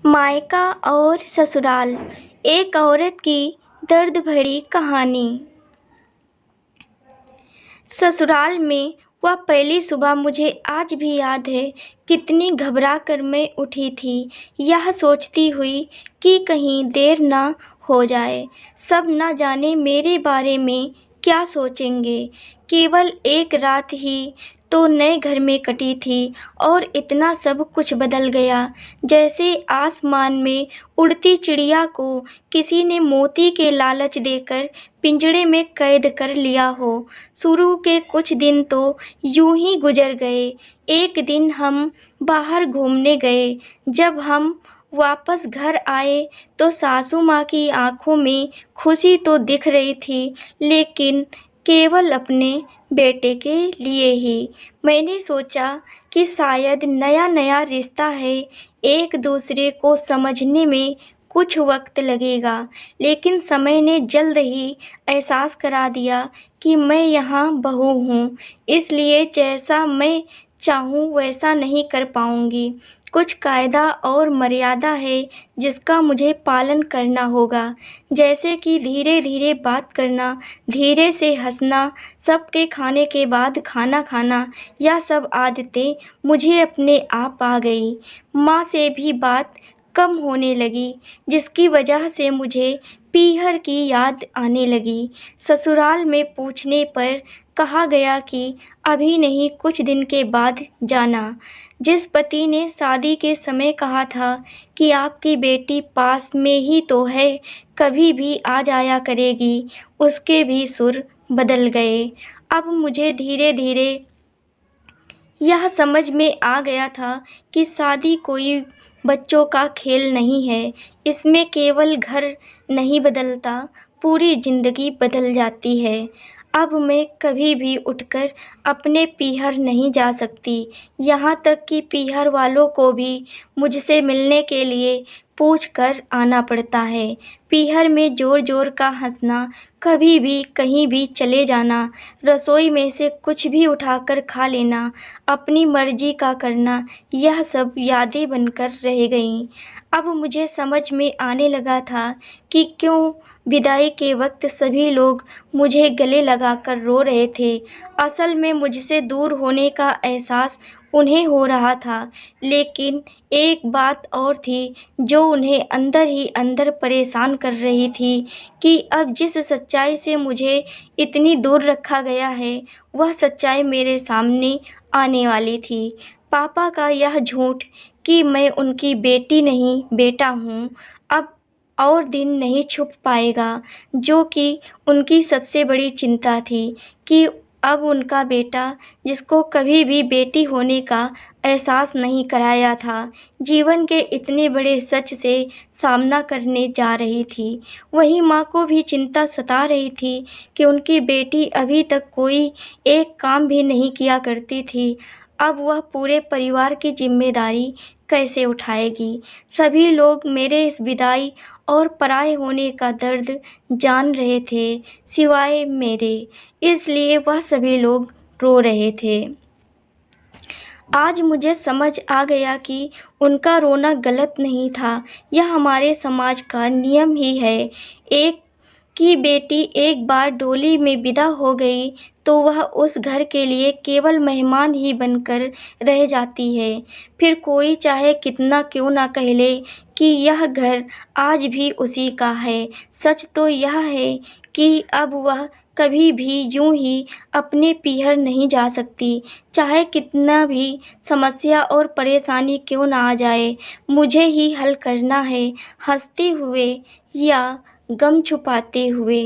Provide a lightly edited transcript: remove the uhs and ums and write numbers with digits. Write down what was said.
मायका और ससुराल, एक औरत की दर्द भरी कहानी। ससुराल में वह पहली सुबह मुझे आज भी याद है। कितनी घबरा कर मैं उठी थी, यह सोचती हुई कि कहीं देर ना हो जाए। सब ना जाने मेरे बारे में क्या सोचेंगे। केवल एक रात ही तो नए घर में कटी थी और इतना सब कुछ बदल गया, जैसे आसमान में उड़ती चिड़िया को किसी ने मोती के लालच देकर पिंजड़े में कैद कर लिया हो। शुरू के कुछ दिन तो यूं ही गुजर गए। एक दिन हम बाहर घूमने गए। जब हम वापस घर आए तो सासू माँ की आंखों में खुशी तो दिख रही थी, लेकिन केवल अपने बेटे के लिए ही। मैंने सोचा कि शायद नया नया रिश्ता है, एक दूसरे को समझने में कुछ वक्त लगेगा, लेकिन समय ने जल्द ही एहसास करा दिया कि मैं यहाँ बहू हूँ, इसलिए जैसा मैं चाहूँ वैसा नहीं कर पाऊँगी। कुछ कायदा और मर्यादा है जिसका मुझे पालन करना होगा, जैसे कि धीरे धीरे बात करना, धीरे से हंसना, सबके खाने के बाद खाना खाना। यह सब आदतें मुझे अपने आप आ गई। माँ से भी बात कम होने लगी, जिसकी वजह से मुझे पीहर की याद आने लगी। ससुराल में पूछने पर कहा गया कि अभी नहीं, कुछ दिन के बाद जाना। जिस पति ने शादी के समय कहा था कि आपकी बेटी पास में ही तो है, कभी भी आ जाया करेगी, उसके भी सुर बदल गए। अब मुझे धीरे धीरे यह समझ में आ गया था कि शादी कोई बच्चों का खेल नहीं है। इसमें केवल घर नहीं बदलता, पूरी ज़िंदगी बदल जाती है। अब मैं कभी भी उठकर अपने पीहर नहीं जा सकती, यहाँ तक कि पीहर वालों को भी मुझसे मिलने के लिए पूछ कर आना पड़ता है। पीहर में ज़ोर ज़ोर का हंसना, कभी भी कहीं भी चले जाना, रसोई में से कुछ भी उठाकर खा लेना, अपनी मर्जी का करना, यह सब यादें बनकर रह गईं। अब मुझे समझ में आने लगा था कि क्यों विदाई के वक्त सभी लोग मुझे गले लगाकर रो रहे थे। असल में मुझसे दूर होने का एहसास उन्हें हो रहा था, लेकिन एक बात और थी जो उन्हें अंदर ही अंदर परेशान कर रही थी कि अब जिस सच्चाई से मुझे इतनी दूर रखा गया है, वह सच्चाई मेरे सामने आने वाली थी। पापा का यह झूठ कि मैं उनकी बेटी नहीं बेटा हूँ, अब और दिन नहीं छुप पाएगा, जो कि उनकी सबसे बड़ी चिंता थी कि अब उनका बेटा, जिसको कभी भी बेटी होने का एहसास नहीं कराया था, जीवन के इतने बड़े सच से सामना करने जा रही थी। वहीं माँ को भी चिंता सता रही थी कि उनकी बेटी अभी तक कोई एक काम भी नहीं किया करती थी, अब वह पूरे परिवार की जिम्मेदारी कैसे उठाएगी। सभी लोग मेरे इस विदाई और पराए होने का दर्द जान रहे थे, सिवाय मेरे, इसलिए वह सभी लोग रो रहे थे। आज मुझे समझ आ गया कि उनका रोना गलत नहीं था, यह हमारे समाज का नियम ही है। एक की बेटी एक बार डोली में विदा हो गई तो वह उस घर के लिए केवल मेहमान ही बनकर रह जाती है। फिर कोई चाहे कितना क्यों ना कह ले कि यह घर आज भी उसी का है, सच तो यह है कि अब वह कभी भी यूं ही अपने पीहर नहीं जा सकती, चाहे कितना भी समस्या और परेशानी क्यों ना आ जाए। मुझे ही हल करना है, हंसते हुए या गम छुपाते हुए।